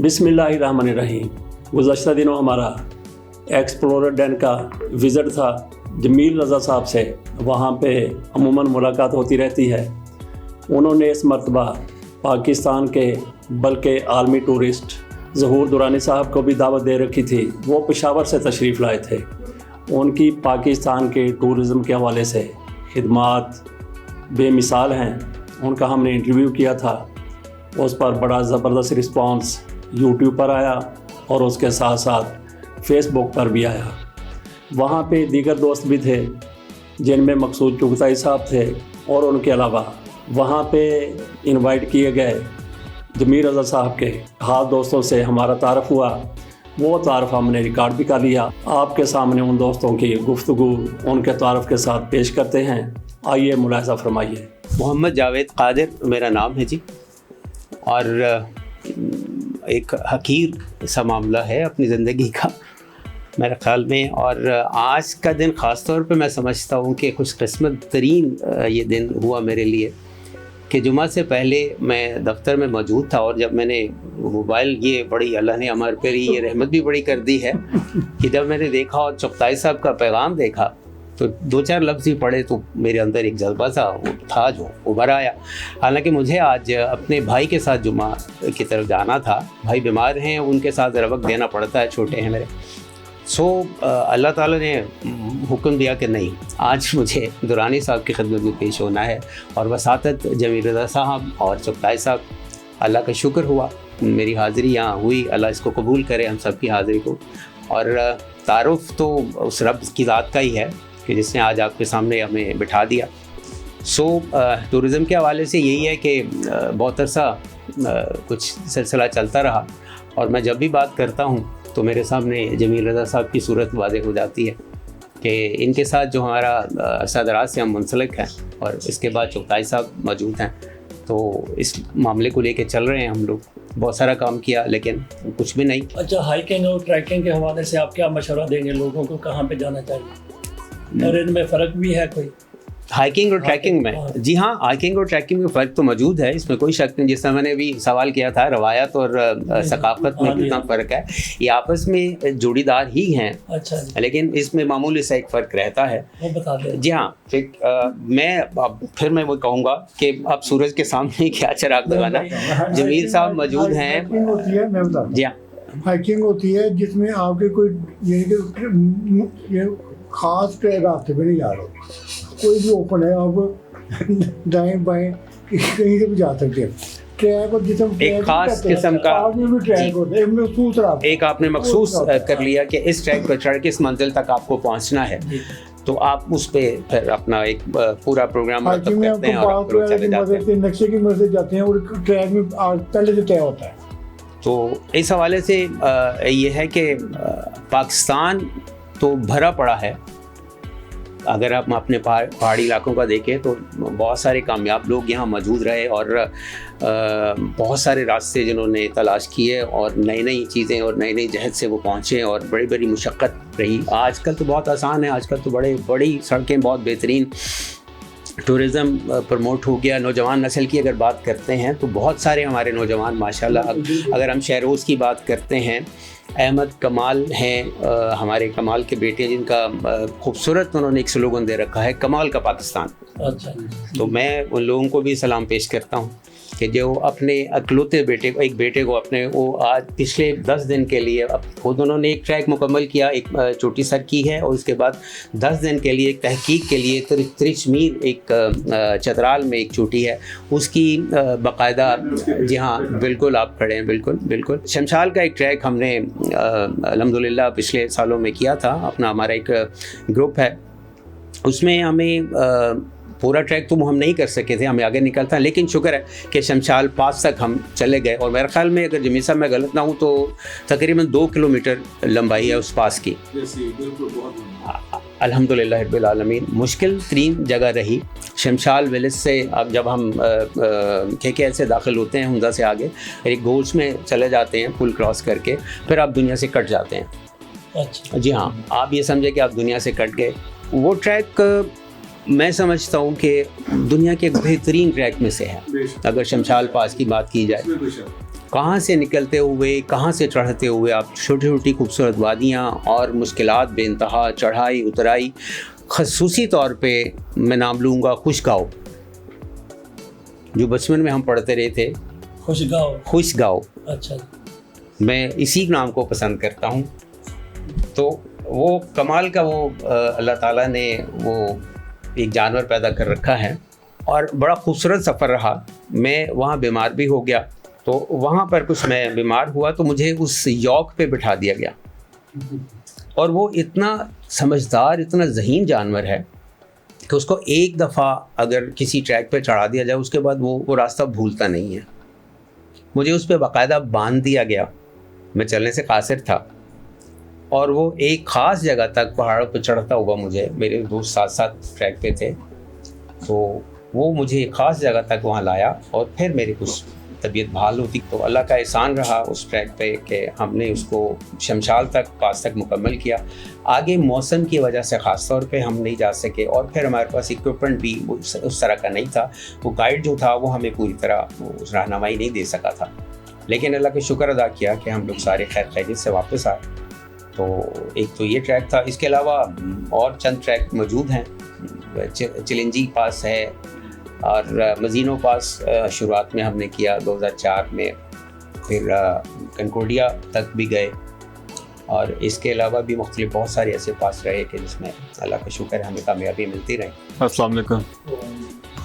बिस्मिल्लाहिर्रहमानिर्रहीम। गुज़श्ता दिनों हमारा एक्सप्लोरर डैन का विज़िट था जमील रज़ा साहब से। वहाँ पे अमूमन मुलाकात होती रहती है। उन्होंने इस मरतबा पाकिस्तान के बल्कि आलमी टूरिस्ट ज़हूर दुरानी साहब को भी दावत दे रखी थी। वो पेशावर से तशरीफ़ लाए थे। उनकी पाकिस्तान के टूरिज़म के हवाले से खिदमात बेमिसाल हैं। उनका हमने इंटरव्यू किया था, उस पर बड़ा ज़बरदस्त रिस्पांस यूट्यूब पर आया और उसके साथ साथ फेसबुक पर भी आया। वहाँ पे दीगर दोस्त भी थे जिनमें मकसूद चुगताई साहब थे, और उनके अलावा वहाँ पे इनवाइट किए गए जमील रज़ा साहब के खास दोस्तों से हमारा तारफ़ हुआ। वो तारफ़ हमने रिकॉर्ड भी कर लिया। आपके सामने उन दोस्तों की गुफ्तगू उनके तारफ़ के साथ पेश करते हैं। आइए मुलाहिज़ा फरमाइए। मोहम्मद जावेद कादिर मेरा नाम है जी, और एक हकीर सा मामला है अपनी ज़िंदगी का मेरे ख़्याल में। और आज का दिन ख़ास तौर पे मैं समझता हूँ कि खुशकिस्मत तरीन ये दिन हुआ मेरे लिए कि जुमा से पहले मैं दफ्तर में मौजूद था, और जब मैंने मोबाइल, ये बड़ी अल्लाह ने हमारे पर ये रहमत भी बड़ी कर दी है कि जब मैंने देखा और चुगताई साहब का पैगाम देखा तो दो चार लफ्ज़ ही पढ़े तो मेरे अंदर एक जज्बा सा था जो उभर आया। हालांकि मुझे आज अपने भाई के साथ जुमा की तरफ जाना था। भाई बीमार हैं, उनके साथ ज़रा वक्त देना पड़ता है, छोटे हैं मेरे। अल्लाह ताला ने हुक्म दिया कि नहीं, आज मुझे दुरानी साहब की खिदमत में पेश होना है। और वसातत जमील रज़ा साहब और चुगताई साहब, अल्लाह का शुक्र हुआ मेरी हाज़िरी यहाँ हुई। अल्लाह इसको कबूल करे हम सब की हाज़िरी को। और तारुफ़ तो उस रब की ज़ात का ही है कि जिसने आज आपके सामने हमें बिठा दिया। टूरिज़म के हवाले से यही है कि बहुत अरसा कुछ सिलसिला चलता रहा, और मैं जब भी बात करता हूँ तो मेरे सामने जमील रज़ा साहब की सूरत वाज़ेह हो जाती है कि इनके साथ जो हमारा अरसा दराज से हम मुंसलिक हैं, और इसके बाद चुगताई साहब मौजूद हैं। तो इस मामले को लेके चल रहे हैं हम लोग। बहुत सारा काम किया लेकिन कुछ भी नहीं। अच्छा, हाइकिंग और ट्रैकिंग के हवाले से आप क्या मशवरा देंगे लोगों को, कहाँ पे जाना चाहिए और इनमें फ़र्क भी है कोई? हाइकिंग और ट्रैकिंग में? जी हाँ, हाइकिंग और ट्रैकिंग में फ़र्क तो मौजूद है, इसमें कोई शक नहीं। जिस मैंने भी सवाल किया था रवायत और सकाफ़त में कितना फ़र्क है, ये आपस में जोड़ीदार ही हैं। अच्छा, लेकिन इसमें मामूली सा एक फ़र्क रहता है, वो बता दें। जी हाँ। फिर मैं वो कहूँगा कि अब सूरज के सामने क्या चिराग लगाना। जमील साहब मौजूद हैं। जी हाँ, हाइकिंग होती है जिसमें आपके कोई खास रास्ते पे नहीं जा रहे, कोई भी ओपन है, आप दाएं बाएं कहीं से भी जा सकते हैं। ट्रैक और जिसम एक खास किस्म का ट्रैक होता है, महसूस रास्ता। एक आपने महसूस कर लिया कि इस ट्रैक पर चढ़ के इस मंजिल तक आपको पहुंचना है, तो आप उस पे फिर अपना एक पूरा प्रोग्राम करते हैं और चले जाते हैं। नक्शे की मदद से जाते हैं और ट्रैक में पहले से तय होता है। तो इस हवाले से ये है कि पाकिस्तान तो भरा पड़ा है। अगर आप अपने पहाड़ी इलाकों का देखें तो बहुत सारे कामयाब लोग यहाँ मौजूद रहे, और बहुत सारे रास्ते जिन्होंने तलाश किए और नई नई चीज़ें और नई नई जहद से वो पहुँचे, और बड़ी बड़ी मुशक्क़त रही। आजकल तो बहुत आसान है, आजकल तो बड़ी सड़कें, बहुत बेहतरीन टूरिज़म प्रमोट हो गया। नौजवान नस्ल की अगर बात करते हैं तो बहुत सारे हमारे नौजवान माशाल्लाह, अगर हम शहरोज़ की बात करते हैं, अहमद कमाल हैं हमारे कमाल के बेटे, जिनका खूबसूरत उन्होंने एक स्लोगन दे रखा है, कमाल का पाकिस्तान। अच्छा, तो मैं उन लोगों को भी सलाम पेश करता हूँ कि जो अपने अकलौते एक बेटे को अपने, वो आज पिछले 10 दिन के लिए अब खुद उन्होंने एक ट्रैक मुकम्मल किया, एक चोटी सर की है, और उसके बाद 10 दिन के लिए एक तहकीक के लिए त्रिचमीर एक चतराल में एक चोटी है, उसकी बाकायदा। जी हाँ, बिल्कुल आप खड़े हैं, बिल्कुल। शमशाल का एक ट्रैक हमने अल्हम्दुलिल्लाह पिछले सालों में किया था। अपना हमारा एक ग्रुप है, उसमें हमें पूरा ट्रैक तो हम नहीं कर सके थे, हमें आगे निकलता, लेकिन शुक्र है कि शमशाल पास तक हम चले गए। और मेरे ख्याल में, अगर जमील साहब मैं गलत ना हूँ, तो तकरीबन 2 किलोमीटर लंबाई है उस पास की। अल्हम्दुलिल्लाह रब्बिल आलमीन। मुश्किल तरीन जगह रही शमशाल विलेज से। अब जब हम KKL से दाखिल होते हैं, हमजा से आगे एक गोल्स में चले जाते हैं, पुल क्रॉस करके, फिर आप दुनिया से कट जाते हैं। अच्छा, जी हाँ, आप ये समझे कि आप दुनिया से कट गए। वो ट्रैक मैं समझता हूँ कि दुनिया के बेहतरीन ट्रैक में से है, अगर शमशाल पास की बात की जाए। کہاں سے نکلتے ہوئے کہاں سے چڑھتے ہوئے آپ چھوٹی چھوٹی خوبصورت وادیاں اور مشکلات بے انتہا، چڑھائی اترائی. خصوصی طور پہ میں نام لوں گا خوش گاؤں، جو بچپن میں ہم پڑھتے رہے تھے. خوش گاؤں، اچھا، میں اسی نام کو پسند کرتا ہوں. تو وہ کمال کا وہ اللہ تعالیٰ نے وہ ایک جانور پیدا کر رکھا ہے، اور بڑا خوبصورت سفر رہا. میں وہاں بیمار بھی ہو گیا، تو وہاں پر کچھ میں بیمار ہوا تو مجھے اس یوک پہ بٹھا دیا گیا. اور وہ اتنا سمجھدار، اتنا ذہین جانور ہے کہ اس کو ایک دفعہ اگر کسی ٹریک پہ چڑھا دیا جائے اس کے بعد وہ راستہ بھولتا نہیں ہے. مجھے اس پہ باقاعدہ باندھ دیا گیا، میں چلنے سے قاصر تھا، اور وہ ایک خاص جگہ تک پہاڑوں پہ چڑھتا ہوا مجھے، میرے دوست ساتھ ساتھ ٹریک پہ تھے، تو وہ مجھے ایک خاص جگہ تک وہاں لایا، اور پھر میری کچھ طبیعت بحال ہوتی. تو اللہ کا احسان رہا اس ٹریک پہ کہ ہم نے اس کو شمشال تک، پاس تک مکمل کیا. آگے موسم کی وجہ سے خاص طور پہ ہم نہیں جا سکے، اور پھر ہمارے پاس اکوپمنٹ بھی اس طرح کا نہیں تھا. وہ گائیڈ جو تھا وہ ہمیں پوری طرح رہنمائی نہیں دے سکا تھا، لیکن اللہ کا شکر ادا کیا کہ ہم لوگ سارے خیر خیریت سے واپس آئے. تو ایک تو یہ ٹریک تھا. اس کے علاوہ اور چند ٹریک موجود ہیں. چلنجی پاس ہے، اور مزینو پاس شروعات میں ہم نے کیا 2004 میں، پھر کنکوڈیا تک بھی گئے، اور اس کے علاوہ بھی مختلف بہت سارے ایسے پاس رہے کہ جس میں اللہ کا شکر ہمیں کامیابی ملتی رہی. السلام علیکم،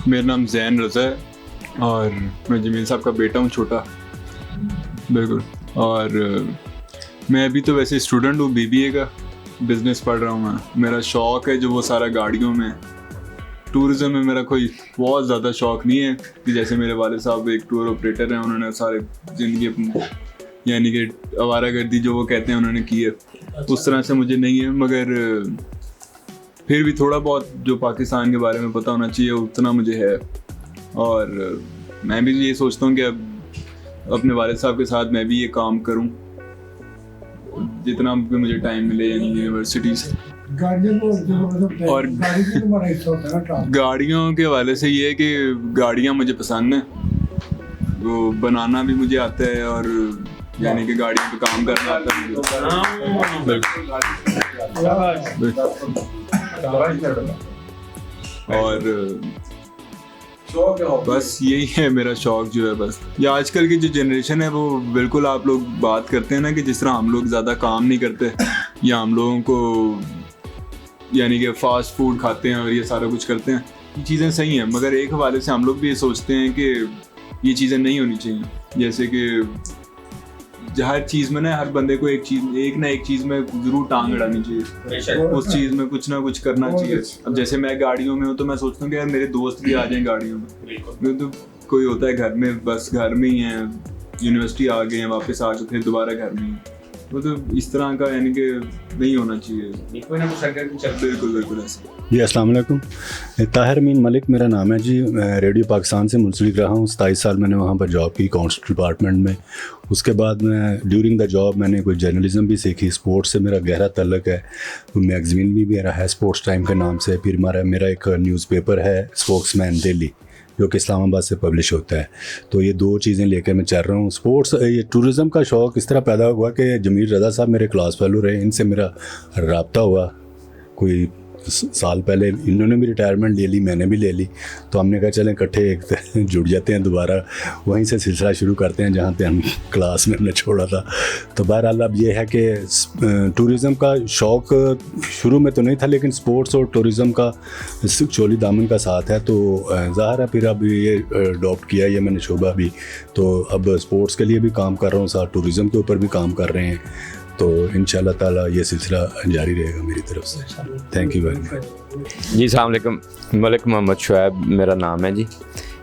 میرا نام زین رضا ہے، اور میں جمیل صاحب کا بیٹا ہوں، چھوٹا. بالکل. اور میں ابھی تو ویسے اسٹوڈنٹ ہوں، BBA کا بزنس پڑھ رہا ہوں. میں میرا شوق ہے جو وہ سارا گاڑیوں میں. ٹورزم میں میرا کوئی بہت زیادہ شوق نہیں ہے کہ جیسے میرے والد صاحب ایک ٹور آپریٹر ہیں، انہوں نے سارے زندگی اپنی یعنی کہ آوارہ گردی جو وہ کہتے ہیں انہوں نے کی ہے، اس طرح سے مجھے نہیں ہے. مگر پھر بھی تھوڑا بہت جو پاکستان کے بارے میں پتہ ہونا چاہیے اتنا مجھے ہے. اور میں بھی یہ سوچتا ہوں کہ اب اپنے والد صاحب کے ساتھ میں بھی یہ کام کروں جتنا بھی مجھے ٹائم ملے، یعنی یونیورسٹی سے. اور گاڑیوں کے حوالے سے یہ ہے کہ گاڑیاں مجھے پسند ہیں، وہ بنانا بھی مجھے آتا ہے، اور یعنی کہ گاڑیوں پہ کام کرنا آتا ہے. اور بس یہی ہے میرا شوق جو ہے. بس یہ آج کل کی جو جنریشن ہے وہ بالکل آپ لوگ بات کرتے ہیں نا کہ جس طرح ہم لوگ زیادہ کام نہیں کرتے، یا ہم لوگوں کو یعنی کہ فاسٹ فوڈ کھاتے ہیں اور یہ سارا کچھ کرتے ہیں، یہ چیزیں صحیح ہیں، مگر ایک حوالے سے ہم لوگ بھی یہ سوچتے ہیں کہ یہ چیزیں نہیں ہونی چاہیے. جیسے کہ ہر چیز میں نا ہر بندے کو ایک نہ ایک چیز میں ضرور ٹانگ اڑانی چاہیے، اس چیز میں کچھ نہ کچھ کرنا چاہیے. اب جیسے میں گاڑیوں میں ہوں تو میں سوچتا ہوں کہ یار میرے دوست بھی آ جائیں گاڑیوں میں. تو کوئی ہوتا ہے گھر میں، بس گھر میں ہی ہیں، یونیورسٹی آ گئے ہیں، واپس آ کے پھر دوبارہ گھر میں ہیں. وہ تو اس طرح کا یعنی کہ نہیں ہونا چاہیے. بالکل بالکل ایسا. جی السلام علیکم، طاہر امین ملک میرا نام ہے جی. میں ریڈیو پاکستان سے منسلک رہا ہوں. 27 سال میں نے وہاں پر جاب کی اکاؤنٹس ڈپارٹمنٹ میں. اس کے بعد میں ڈیورنگ دا جاب میں نے کوئی جرنلزم بھی سیکھی. اسپورٹس سے میرا گہرا تعلق ہے. میگزین بھی میرا ہے اسپورٹس ٹائم کے نام سے. پھر میرا ایک نیوز پیپر ہے اسپوکس مین ڈیلی، جو کہ اسلام آباد سے پبلش ہوتا ہے. تو یہ دو چیزیں لے کے میں چل رہا ہوں. اسپورٹس یہ ٹورزم کا شوق اس طرح پیدا ہوا کہ جمیل رضا صاحب میرے کلاس فیلو رہے، ان سے میرا رابطہ ہوا کوئی سال پہلے. انہوں نے بھی ریٹائرمنٹ لے لی، میں نے بھی لے لی، تو ہم نے کہا چلیں اکٹھے ایک جڑ جاتے ہیں دوبارہ، وہیں سے سلسلہ شروع کرتے ہیں جہاں پہ ہم کلاس میں ہم نے چھوڑا تھا. تو بہرحال اب یہ ہے کہ ٹورزم کا شوق شروع میں تو نہیں تھا، لیکن اسپورٹس اور ٹورزم کا چولی دامن کا ساتھ ہے، تو ظاہر ہے پھر اب یہ اڈاپٹ کیا یہ میں نے شعبہ بھی. تو اب اسپورٹس کے لیے بھی کام کر رہا ہوں، ساتھ ٹورزم کے اوپر بھی کام کر رہے ہیں. تو انشاءاللہ تعالیٰ یہ سلسلہ جاری رہے گا میری طرف سے. Thank you very much. جی السلام علیکم، ملک محمد شعیب میرا نام ہے جی.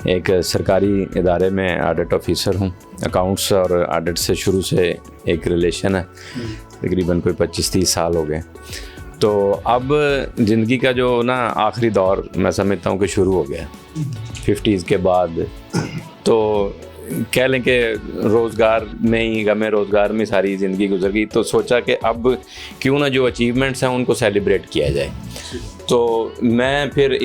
ایک سرکاری ادارے میں آڈٹ آفیسر ہوں. اکاؤنٹس اور آڈٹ سے شروع سے ایک ریلیشن ہے، تقریباً کوئی 25-30 سال ہو گئے. تو اب زندگی کا جو نا آخری دور میں سمجھتا ہوں کہ شروع ہو گیا 50s کے بعد. تو کہہ لیں کہ روزگار میں ہی غم روزگار میں ساری زندگی گزر گئی. تو سوچا کہ اب کیوں نہ جو اچیومنٹس ہیں ان کو سیلیبریٹ کیا جائے. تو میں پھر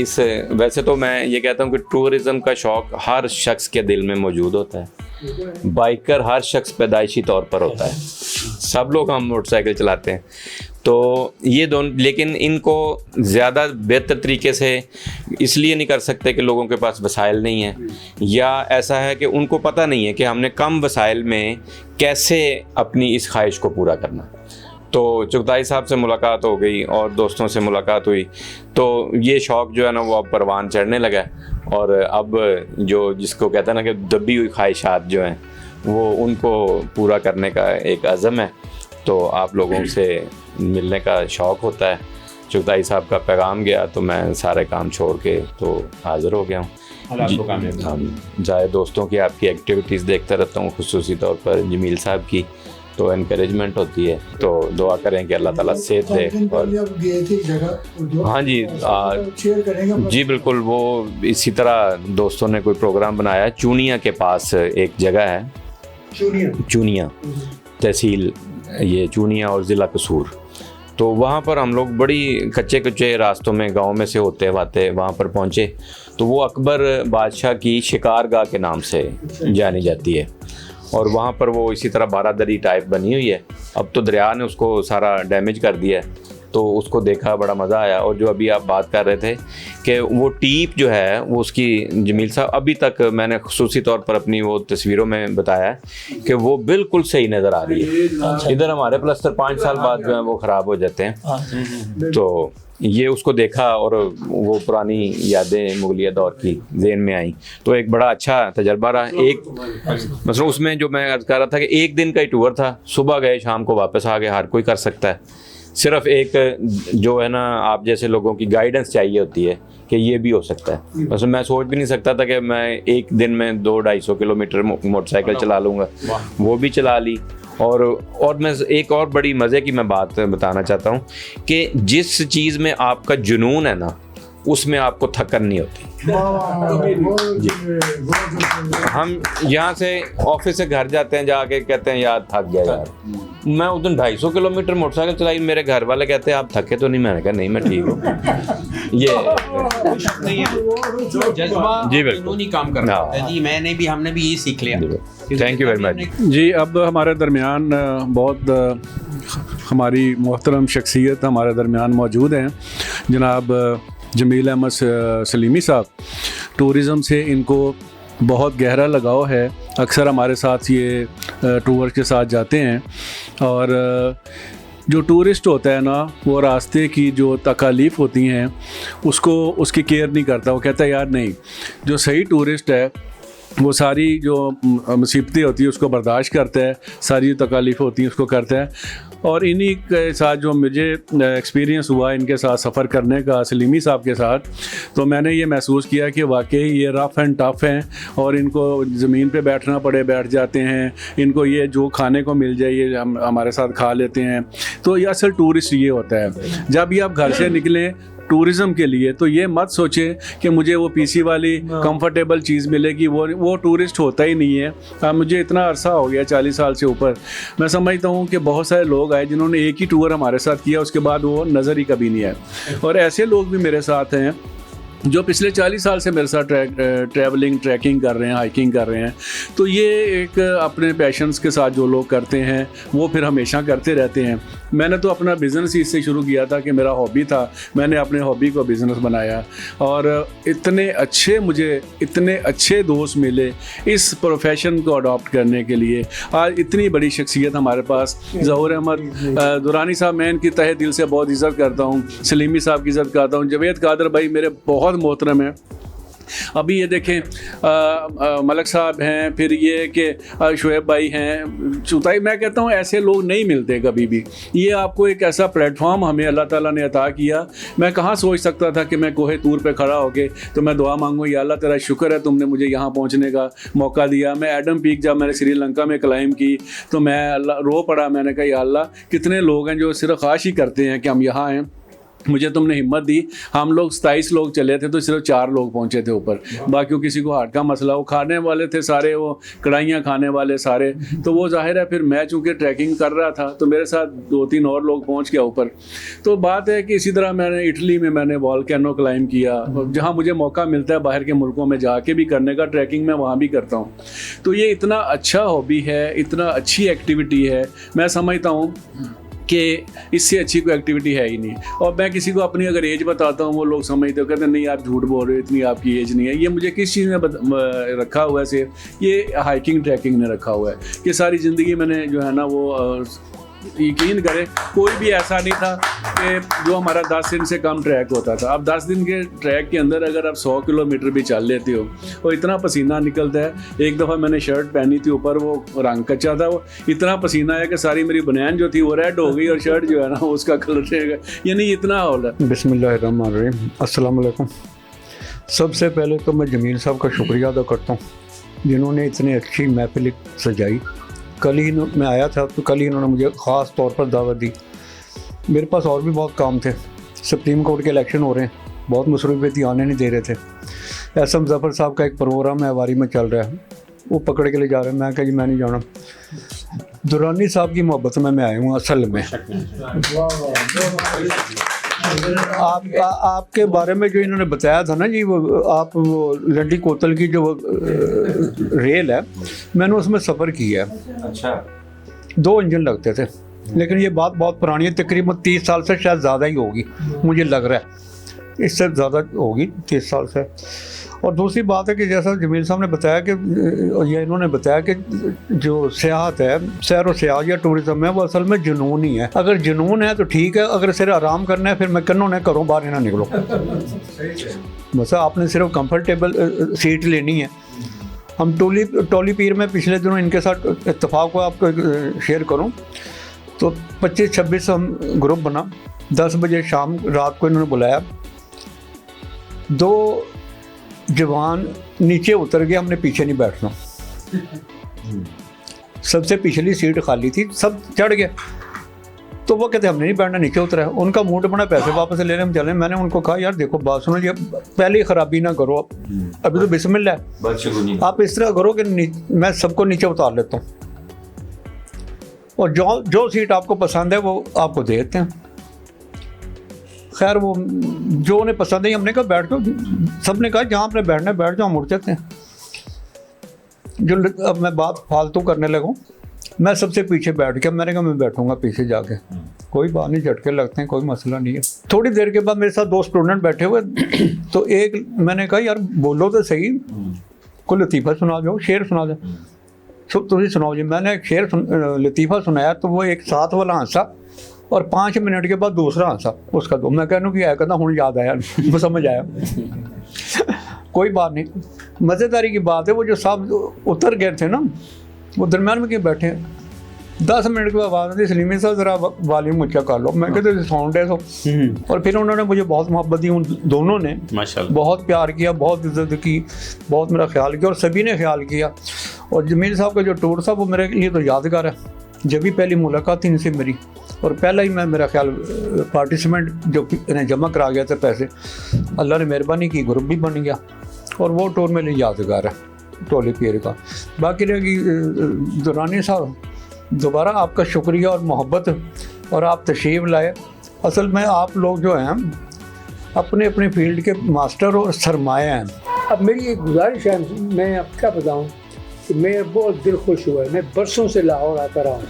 ویسے تو میں یہ کہتا ہوں کہ ٹورزم کا شوق ہر شخص کے دل میں موجود ہوتا ہے، बाइकर हर शख्स पैदाइशी तौर पर होता है, सब लोग हम मोटरसाइकिल चलाते हैं, तो ये दोनों, लेकिन इनको ज़्यादा बेहतर तरीके से इसलिए नहीं कर सकते कि लोगों के पास वसाइल नहीं है, या ऐसा है कि उनको पता नहीं है कि हमने कम वसाइल में कैसे अपनी इस ख्वाहिश को पूरा करना। तो चुगताई साहब से मुलाकात हो गई और दोस्तों से मुलाकात हुई, तो ये शौक़ जो है ना वो अब परवान चढ़ने लगा, और अब जो जिसको कहते हैं ना कि दबी हुई ख्वाहिशात जो हैं वो उनको पूरा करने का एक अज़म है। तो आप लोगों से मिलने का शौक़ होता है। चुगताई साहब का पैगाम गया तो मैं सारे काम छोड़ के तो हाज़िर हो गया हूँ। हम ज़्यादा दोस्तों की आपकी एक्टिविटीज़ देखता रहता हूँ, खुसूसी तौर पर जमील साहब की, तो इनकरेजमेंट होती है। तो दुआ करें कि अल्लाह ताला सेहत दे। और हाँ जी, जी बिल्कुल, वो इसी तरह दोस्तों ने कोई प्रोग्राम बनाया है। चूनिया के पास एक जगह है, चूनिया तहसील ये चूनिया और ज़िला कसूर, तो वहाँ पर हम लोग बड़ी कच्चे रास्तों में गांव में से होते हुए वहाँ पर पहुँचे। तो वो अकबर बादशाह की शिकारगाह के नाम से जानी जाती है, और वहाँ पर वो इसी तरह बारादरी टाइप बनी हुई है। अब तो दरिया ने उसको सारा डैमेज कर दिया है, तो उसको देखा बड़ा मज़ा आया। और जो अभी आप बात कर रहे थे कि वो टीप जो है वो उसकी, जमील साहब अभी तक मैंने खुसूसी तौर पर अपनी वो तस्वीरों में बताया है कि वो बिल्कुल सही नज़र आ रही है। इधर हमारे प्लस्तर 5 साल बाद जो है वो ख़राब हो जाते हैं, तो ये उसको देखा और वो पुरानी यादें मुगलिया दौर की ज़हन में आई, तो एक बड़ा अच्छा तजर्बा रहा। एक मतलब उसमें जो मैं अर्ज़ कर रहा था कि एक दिन का ही टूर था, सुबह गए शाम को वापस आ गए, हर कोई कर सकता है। सिर्फ एक जो है ना आप जैसे लोगों की गाइडेंस चाहिए होती है कि ये भी हो सकता है। बस मैं सोच भी नहीं सकता था कि मैं एक दिन में 200-250 किलोमीटर मोटरसाइकिल चला लूँगा, वो भी चला ली। और मैं एक और बड़ी मज़े की मैं बात बताना चाहता हूँ कि जिस चीज़ में आपका जुनून है ना उसमें आपको थकन नहीं होती। हम यहाँ से ऑफिस से घर जाते हैं, जाके कहते हैं यार थक गया यार। मैं उस दिन 250 किलोमीटर मोटरसाइकिल चलाई, मेरे घर वाले कहते हैं आप थके तो नहीं? मैंने कहा नहीं मैं ठीक हूँ। ये जज्बा जी बिल्कुल नहीं काम कर रहा है जी, हमने भी यही सीख लिया। थैंक यू वेरी मच जी। अब हमारे दरमियान बहुत हमारी मोहतरम शख्सियत हमारे दरमियान मौजूद हैं, जनाब जमील अहमद सलीमी साहब। टूरिज़म से इनको बहुत गहरा लगाव है, अक्सर हमारे साथ ये टूर के साथ जाते हैं, और जो टूरिस्ट होता है ना वो रास्ते की जो तकालीफ होती हैं उसकी केयर नहीं करता। वो कहता है यार नहीं, जो सही टूरिस्ट है वो सारी जो मुसीबतें होती है उसको बर्दाश्त करता है, सारी तकालीफ होती हैं उसको करता है। और इन्हीं के साथ जो मुझे एक्सपीरियंस हुआ इनके साथ सफ़र करने का सलीमी साहब के साथ, तो मैंने ये महसूस किया कि वाकई ये रफ़ एंड टफ़ हैं, और इनको ज़मीन पे बैठना पड़े बैठ जाते हैं, इनको ये जो खाने को मिल जाए ये हम हमारे साथ खा लेते हैं। तो ये असल टूरिस्ट ये होता है। जब भी आप घर से निकलें टूरिज़म के लिए तो ये मत सोचें कि मुझे वो पीसी वाली कंफर्टेबल चीज़ मिलेगी, वो टूरिस्ट होता ही नहीं है। मुझे इतना अरसा हो गया 40 साल से ऊपर, मैं समझता हूँ कि बहुत सारे लोग आए जिन्होंने एक ही टूर हमारे साथ किया, उसके बाद वो नज़र ही कभी नहीं आए। और ऐसे लोग भी मेरे साथ हैं जो पिछले 40 साल से मेरे साथ ट्रैवलिंग ट्रैकिंग कर रहे हैं, हाइकिंग कर रहे हैं। तो ये एक अपने पैशंस के साथ जो लोग करते हैं वो फिर हमेशा करते रहते हैं। मैंने तो अपना बिज़नेस इससे शुरू किया था कि मेरा हॉबी था, मैंने अपने हॉबी को बिज़नेस बनाया, और मुझे इतने अच्छे दोस्त मिले इस प्रोफेशन को अडॉप्ट करने के लिए। आज इतनी बड़ी शख्सियत हमारे पास, ज़हूर अहमद दुरानी साहब, मैं इनकी तहे दिल से बहुत इज़्ज़त करता हूँ, सलीमी साहब की इज़्ज़त करता हूँ, जवेद कादर भाई मेरे बहुत मोहतरम है। अभी ये देखें मलक साहब हैं, फिर ये कि शुएब भाई हैं, चुताई, मैं कहता हूँ ऐसे लोग नहीं मिलते कभी भी। ये आपको एक ऐसा प्लेटफॉर्म हमें अल्लाह ताला ने अता किया। मैं कहाँ सोच सकता था कि मैं कोहे तूर पे खड़ा होके तो मैं दुआ मांगूँ, या अल्लाह तेरा शुक्र है तुमने मुझे यहाँ पहुँचने का मौका दिया। मैं एडम पीक जब मैंने श्रीलंका में क्लाइम की तो मैं रो पड़ा, मैंने कहा या अल्लाह कितने लोग हैं जो सिर्फ ख्वाहिश ही करते हैं कि हम यहाँ आएँ, मुझे तुमने हिम्मत दी। हम लोग 27 लोग चले थे तो सिर्फ 4 लोग पहुंचे थे ऊपर, बाकी किसी को हार्ट का मसला, वो खाने वाले थे सारे, वो कढ़ाइयाँ खाने वाले सारे। तो वो जाहिर है फिर मैं चूँकि ट्रैकिंग कर रहा था तो मेरे साथ 2-3 और लोग पहुंच गया ऊपर। तो बात है कि इसी तरह मैंने इटली में मैंने वॉल्केनो क्लाइंब किया, जहाँ मुझे मौका मिलता है बाहर के मुल्कों में जाके भी करने का, ट्रैकिंग में वहाँ भी करता हूँ। तो ये इतना अच्छा हॉबी है, इतना अच्छी एक्टिविटी है, मैं समझता हूँ कि इससे अच्छी कोई एक्टिविटी है ही नहीं। और मैं किसी को अपनी अगर एज बताता हूँ वो लोग समझते हो, कहते हैं नहीं आप झूठ बोल रहे हो, इतनी आपकी एज नहीं है। ये मुझे किस चीज़ में रखा हुआ है सिर्फ, ये हाइकिंग ट्रैकिंग ने रखा हुआ है कि सारी ज़िंदगी मैंने जो है ना वो यकीन करें कोई भी ऐसा नहीं था कि जो हमारा 10 दिन से कम ट्रैक होता था। अब 10 दिन के ट्रैक के अंदर अगर आप 100 किलोमीटर भी चल लेते हो और इतना पसीना निकलता है। एक दफ़ा मैंने शर्ट पहनी थी, ऊपर वो रंग कच्चा था, वो इतना पसीना है कि सारी मेरी बनियान जो थी वो रेड हो गई और शर्ट जो है ना उसका कलर रहेगा, यानी इतना हौल है। बिस्मिल्लाहिर्रहमानिर्रहीम, अस्सलाम वालेकुम। सबसे पहले तो मैं जमील साहब का शुक्रिया अदा करता हूँ जिन्होंने इतनी अच्छी महफिल सजाई। कल ही मैं आया था तो कल ही इन्होंने मुझे ख़ास तौर पर दावत दी। मेरे पास और भी बहुत काम थे, सुप्रीम कोर्ट के इलेक्शन हो रहे हैं, बहुत मसरूफियत थी, आने नहीं दे रहे थे। एसएम जफ़र साहब का एक प्रोग्राम है वारी में चल रहा है, वो पकड़ के ले जा रहे हैं। मैं कहा जी मैं नहीं जाना। दुरानी साहब की मोहब्बत में मैं आया हूँ असल में। आपके बारे में जो इन्होंने बताया था ना जी, वो आप वो लंडी कोतल की जो रेल है, मैंने उसमें सफ़र किया है। अच्छा। 2 इंजन लगते थे, लेकिन ये बात बहुत पुरानी है, तकरीबन 30 साल से शायद ज़्यादा ही होगी, मुझे लग रहा है इससे ज़्यादा होगी 30 साल से। और दूसरी बात है कि जैसा जमील साहब ने बताया कि ये इन्होंने बताया कि जो सियाहत है, सैर व सियाहत या टूरिज़म है, वो असल में जुनून ही है। अगर जुनून है तो ठीक है, अगर सिर्फ आराम करना है फिर मैं कन्नों ने करूँ बाहर ना निकलो। बस आपने सिर्फ कंफर्टेबल सीट लेनी है। हम टोली पीर में पिछले दिनों इनके साथ इत्तेफाक को आपको शेयर करूँ तो 25-26 हम ग्रुप बना। 10 बजे शाम रात को इन्होंने बुलाया, 2 जवान नीचे उतर गए, हमने पीछे नहीं बैठना। सबसे पिछली सीट खाली थी, सब चढ़ गए। तो वो कहते हमने नहीं बैठना, नीचे उतरा है। उनका मूड बना पैसे वापस ले रहे हम चले। मैंने उनको कहा यार देखो बात सुनो, ये पहले खराबी ना करो, अभी तो बिस्मिल्लाह है, आप इस तरह करो कि मैं सबको नीचे उतार लेता हूँ और जो सीट आपको पसंद है वो आपको दे देते हैं। खैर वो जो उन्हें पसंद है हमने कहा बैठ दो, सब ने कहा जहाँ आपने बैठना है बैठ जाओ, मुड़ जाते हैं। जो अब मैं बात फालतू करने लगूँ, मैं सबसे पीछे बैठ गया। मैंने कहा मैं बैठूंगा पीछे जाके, कोई बात नहीं, झटके लगते हैं, कोई मसला नहीं है। थोड़ी देर के बाद मेरे साथ 2 स्टूडेंट बैठे हुए, तो एक मैंने कहा यार बोलो तो सही, कोई लतीफ़ा सुना दो, शेर सुना दो। तुम सुनाओ जी। मैंने एक शेर लतीफ़ा सुनाया तो वो एक साथ वाला हंसा और 5 मिनट के बाद दूसरा हंसा उसका। तो मैं कहूँ कि कहता हूँ याद आया, वो समझ आया। कोई बात नहीं, मज़ेदारी की बात है वो जो साहब उतर गए थे ना, वो दरम्यान में क्यों बैठे। 10 मिनट के बाद आवाज़ आती सलीमी साहब ज़रा वॉल्यूम ऊंचा कर लो। मैं कहते साउंड है तो। और फिर उन्होंने मुझे बहुत मोहब्बत दी, उन दोनों ने माशाल्लाह बहुत प्यार किया, बहुत इज्जत की, बहुत मेरा ख्याल किया और सभी ने ख्याल किया। और जमील साहब का जो टूर था वो मेरे लिए तो यादगार है। जब भी पहली मुलाकात थी इनसे मेरी, और पहला ही मैं मेरा ख्याल पार्टिसिपेंट जो इन्हें जमा करा गया था पैसे, अल्लाह ने मेहरबानी की, ग्रुप भी बन गया और वो टूर मेरे लिए यादगार है टोली पीर का। बाकी रहेगी दुरानी साहब, दोबारा आपका शुक्रिया और मोहब्बत, और आप तशरीफ़ लाए। असल में आप लोग जो हैं अपने अपने फील्ड के मास्टर और सरमाए हैं। अब मेरी एक गुजारिश है, मैं अब क्या बताऊँ कि मेरा बहुत दिल खुश हुआ है। मैं बरसों से लाहौर आता रहा हूँ,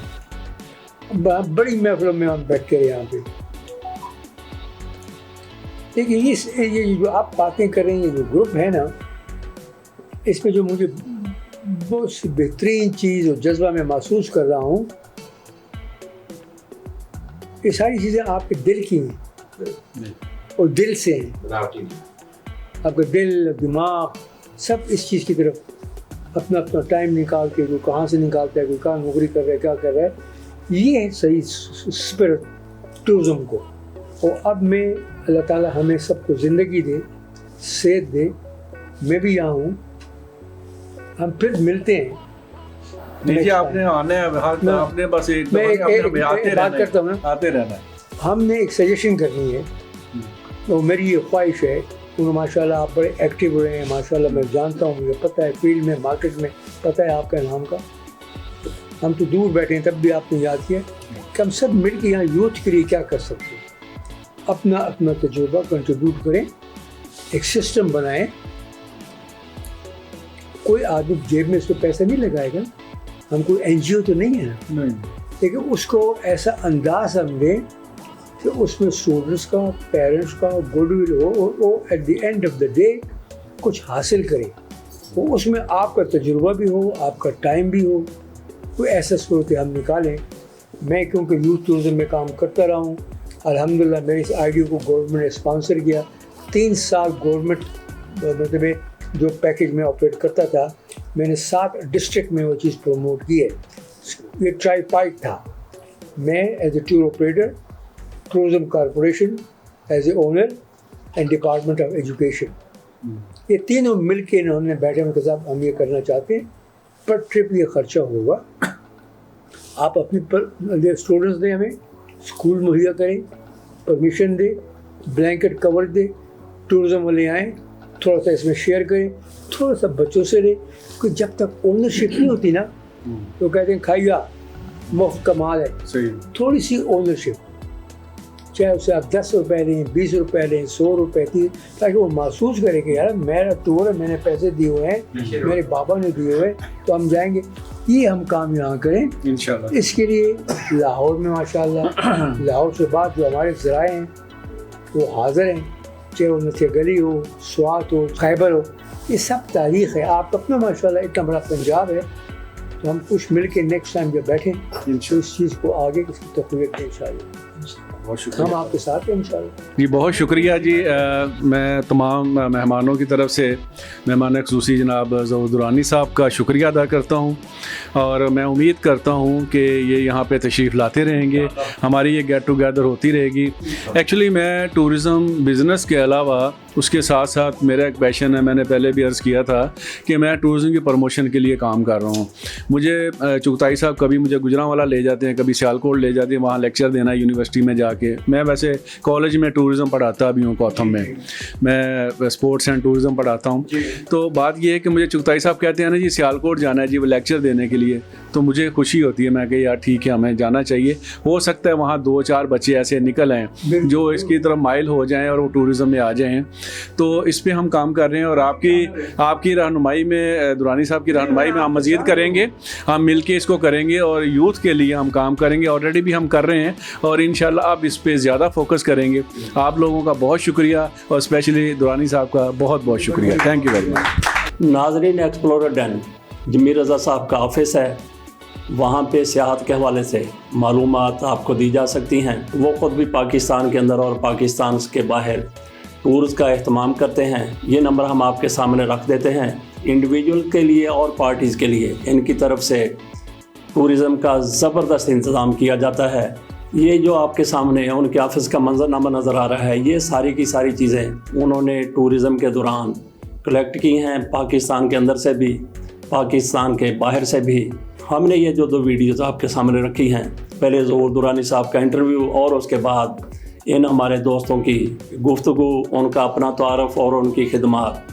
बड़ी महफिलों में हम बैठ कर यहाँ पे। देखिए ये जो आप बातें कर रहे हैं, ये जो ग्रुप है ना, इसमें जो मुझे बहुत सी बेहतरीन चीज़ और जज्बा मैं महसूस कर रहा हूँ, ये सारी चीज़ें आपके दिल की हैं और दिल से हैं। आपका दिल, दिमाग, सब इस चीज़ की तरफ अपना अपना टाइम निकाल के, कोई कहाँ से निकालता है, कोई कहाँ नौकरी कर रहा है, क्या कर रहा है, ये है सही स्पिरिट टूरिज़्म को। और अब मैं अल्लाह ताला हमें सबको ज़िंदगी दे, सेहत दे, मैं भी यहाँ हूँ, हम फिर मिलते हैं। देखिए आपने आने आपने बस एक मैं एक बात करता हूँ, आते रहना है। हमने एक सजेशन करनी है तो मेरी ये ख्वाहिश है, क्योंकि माशाल्लाह आप बड़े एक्टिव रहे हैं, माशाल्लाह मैं जानता हूँ, मुझे पता है फील्ड में, मार्केट में पता है आपका नाम का। हम तो दूर बैठे हैं, तब भी आपने याद किया कि हम सब मिल के यहाँ यूथ के लिए क्या कर सकते हैं, अपना अपना तजुर्बा कंट्रीब्यूट करें, एक सिस्टम बनाएं। कोई आदमी जेब में इसको पैसा नहीं लगाएगा, हम कोई NGO तो नहीं है ना, लेकिन उसको ऐसा अंदाज हम दें कि उसमें स्टूडेंट्स का, पेरेंट्स का गुडविल हो और वो at the end of the day कुछ हासिल करें। वो उसमें आपका तजुर्बा भी हो, आपका टाइम भी हो, कोई ऐसा सूरत हम निकालें। मैं क्योंकि यूथ टूरिज्म में काम करता रहा हूँ, अल्हम्दुलिल्लाह मेरे इस आइडिया को गवर्नमेंट ने स्पॉन्सर किया। 3 साल गवर्नमेंट मतलब जो पैकेज में ऑपरेट करता था, मैंने 7 डिस्ट्रिक्ट में वो चीज़ प्रमोट की है। ये ट्राईपाइट था, मैं as a tour operator, tourism corporation as a owner and department of education, ये तीनों मिल के इन्होंने बैठे में साहब हम ये करना चाहते हैं, पर ट्रिप ये खर्चा होगा, आप अपनी स्टूडेंट्स दें, हमें स्कूल मुहैया करें, परमिशन दे, ब्लैंकेट कवर दे, टूरिज़्म वाले आएँ, थोड़ा सा इसमें शेयर करें, थोड़ा सा बच्चों से लें, क्योंकि जब तक ओनरशिप नहीं होती ना तो कहते हैं खाइया मुफ्त का माल है। सही। थोड़ी सी ओनरशिप, चाहे उसे आप 10 रुपये लें, 20 रुपये लें, 100 रुपये, 30, ताकि वो महसूस करे कि यार मेरा टूर है, मैंने पैसे दिए हुए हैं, मेरे बाबा ने दिए हुए, तो हम जाएंगे। ये हम काम यहाँ करें इंशाल्लाह। इसके लिए लाहौर में माशाल्लाह लाहौर से बाद जो हमारे ज़राए हैं वो हाज़िर हैं, चाहे वो नथिया गली हो, स्वात हो, खैबर हो, ये सब तारीख़ है। आप अपना माशाल्लाह इतना बड़ा पंजाब है, तो हम कुछ मिल के नेक्स्ट टाइम जब बैठें तो इस चीज़ को आगे इसकी तक़वीर दें इंशाल्लाह। हम आपके साथ हैं इंशाल्लाह। जी बहुत शुक्रिया जी। मैं तमाम मेहमानों की तरफ से मेहमान ख़ुसूसी जनाब ज़हूर दुरानी साहब का शुक्रिया अदा करता हूँ, और मैं उम्मीद करता हूँ कि ये यहाँ पे तशरीफ़ लाते रहेंगे, हमारी ये गेट टुगेदर होती रहेगी। एक्चुअली मैं टूरिज़म बिज़नेस के अलावा उसके साथ साथ मेरा एक पैशन है, मैंने पहले भी अर्ज़ किया था कि मैं टूरिज़म की प्रमोशन के लिए काम कर रहा हूँ। मुझे चुगताई साहब कभी मुझे गुजरांवाला ले जाते हैं, कभी सियालकोट ले जाते हैं, वहाँ लेक्चर देना यूनिवर्सिटी में जाके। मैं वैसे कॉलेज में टूरिज़म पढ़ाता भी हूँ, कौथम में मैं स्पोर्ट्स एंड टूरिज़म पढ़ाता हूँ। तो बात ये है कि मुझे चुगताई साहब कहते हैं ना जी सियालकोट जाना है जी वो लेक्चर देने के लिए, तो मुझे खुशी होती है, मैं कही यार ठीक है हमें जाना चाहिए। हो सकता है वहाँ 2-4 बच्चे ऐसे निकल आएँ जो इसकी तरफ माइल हो जाएँ और वो टूरिज़म में आ जाएँ। तो इस पे हम काम कर रहे हैं, और आपकी रहनुमाई में, दुरानी साहब की रहनुमाई में हम मज़ीद करेंगे, हम मिल के इसको करेंगे और यूथ के लिए हम काम करेंगे। ऑलरेडी भी हम कर रहे हैं और इंशाल्लाह अब इस पे ज़्यादा फोकस करेंगे। आप लोगों का बहुत शुक्रिया, और स्पेशली दुरानी साहब का बहुत बहुत शुक्रिया। Thank you very much. नाजरीन, एक्सप्लोरर डन जमीर रज़ा साहब का ऑफिस है, वहाँ पे सियाहत के हवाले से मालूमात आपको दी जा सकती हैं। वो ख़ुद भी पाकिस्तान के अंदर और पाकिस्तान के बाहर टूर्स का अहतमाम करते हैं। ये नंबर हम आपके सामने रख देते हैं। इंडिविजुअल के लिए और पार्टीज़ के लिए इनकी तरफ से टूरिज़म का ज़बरदस्त इंतज़ाम किया जाता है। ये जो आपके सामने है उनके ऑफिस का मंजरनामा नज़र आ रहा है, ये सारी की सारी चीज़ें उन्होंने टूरिज़म के दौरान कलेक्ट की हैं, पाकिस्तान के अंदर से भी, पाकिस्तान के बाहर से भी। हमने ये जो 2 वीडियोज़ आपके सामने रखी हैं, पहले ज़हूर दुरानी साहब का इंटरव्यू और उसके बाद इन हमारे दोस्तों की गुफ्तगू, उनका अपना तारफ़ और उनकी खिदमत।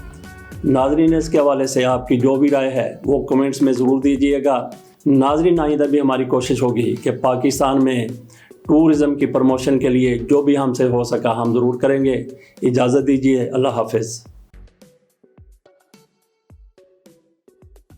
नाज़रीन, इसके हवाले से आपकी जो भी राय है वो कमेंट्स में ज़रूर दीजिएगा। नाज़रीन, आइंदा भी हमारी कोशिश होगी कि पाकिस्तान में टूरिज़म की प्रमोशन के लिए जो भी हमसे हो सका हम ज़रूर करेंगे। इजाज़त दीजिए, अल्लाह हाफ़िज़।